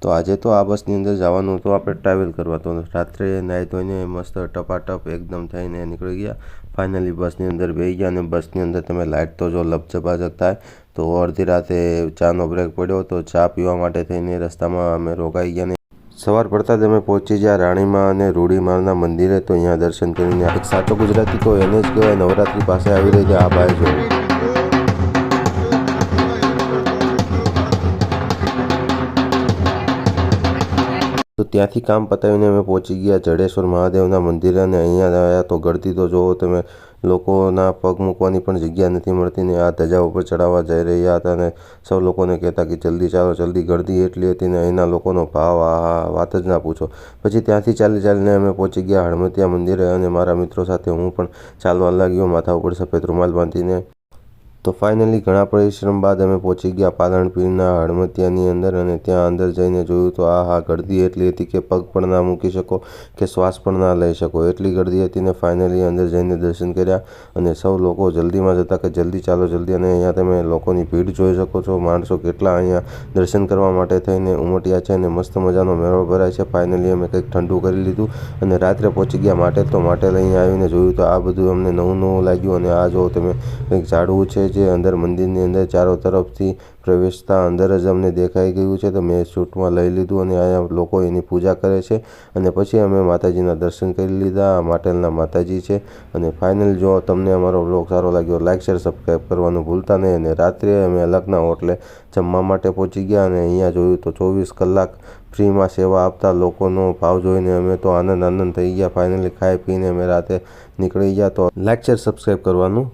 તો આજે તો આ બસની અંદર જવાનું હતું આપણે ટ્રાવેલ કરવા, તો રાત્રે નાહી ધોઈને મસ્ત ટપાટપ એકદમ થઈને નીકળી ગયા. ફાઇનલી બસની અંદર બેસી ગયા અને બસની અંદર તમે લાઇટ તો જો લપચપાચક થાય. તો અડધી રાતે ચાનો બ્રેક પડ્યો તો ચા પીવા માટે થઈને રસ્તામાં અમે રોકાઈ ગયા. ને સવાર પડતા જ અમે પહોંચી ગયા રાણીમાં અને રૂડીમાના મંદિરે. તો અહીંયા દર્શન કરીને એક સાચો ગુજરાતી તો એને જ કહેવાય, નવરાત્રી પાસે આવી રહી છે આ બાય જો. તો ત્યાંથી કામ પતાવીને અમે પહોંચી ગયા જડેશ્વર મહાદેવના મંદિરે. અને અહીંયા આવ્યા તો ગળતી તો જુઓ તમે, લોકોના પગ મૂકવાની પણ જગ્યા નથી મળતી ને આ ધજા ઉપર ચડાવવા જઈ રહ્યા હતા. અને સૌ લોકોને કહેતા કે જલ્દી ચાલો જલ્દી, ગળદી એટલી હતી ને અહીંના લોકોનો ભાવ આ વાત જ ના પૂછો. પછી ત્યાંથી ચાલીને અમે પહોંચી ગયા હળમતિયા મંદિરે અને મારા મિત્રો સાથે હું પણ ચાલવા લાગ્યો માથા ઉપર સફેદ રૂમાલ બાંધીને. તો ફાઇનલી ઘણા પરિશ્રમ બાદ અમે પહોંચી ગયા પાલનપુરના હળમતિયાની અંદર. અને ત્યાં અંદર જઈને જોયું તો આ ગળદી એટલી હતી કે પગ પણ ના મૂકી શકો કે શ્વાસ પણ ના લઈ શકો, એટલી ગળદી હતી. ને ફાઇનલી અંદર જઈને દર્શન કર્યા અને સૌ લોકો જલ્દીમાં જતા કે જલ્દી ચાલો જલ્દી. અને અહીંયા તમે લોકોની ભીડ જોઈ શકો છો, માણસો કેટલા અહીંયા દર્શન કરવા માટે થઈને ઉમટ્યા છે અને મસ્ત મજાનો મેળો ભરાય છે. ફાઇનલી અમે કંઈક ઠંડુ કરી લીધું અને રાત્રે પહોંચી ગયા માટે. તો માટે લઈને આવીને જોયું તો આ બધું અમને નવું લાગ્યું. અને આ જો તમે કંઈક ઝાડવું છે જે અંદર મંદિરની અંદર ચારો તરફથી પ્રવેશતા અંદર જ અમને દેખાઈ ગયું છે. તો મેં શૂટમાં લઈ લીધું અને અહીંયા લોકો એની પૂજા કરે છે. અને પછી અમે માતાજીના દર્શન કરી લીધા. માટેલના માતાજી છે. અને ફાઇનલ જો તમને અમારો બ્લોગ સારો લાગ્યો લાઇક શેર સબસ્ક્રાઈબ કરવાનું ભૂલતા નહીં. અને રાત્રે અમે અલગના હોટલે જમવા માટે પહોંચી ગયા. અને અહીંયા જોયું તો 24 કલાક ફ્રીમાં સેવા આપતા લોકોનો ભાવ જોઈને અમે તો આનંદ થઈ ગયા. ફાઇનલી ખાઈ પીને અમે રાતે નીકળી ગયા. તો લાઇક શેર સબસ્ક્રાઈબ કરવાનું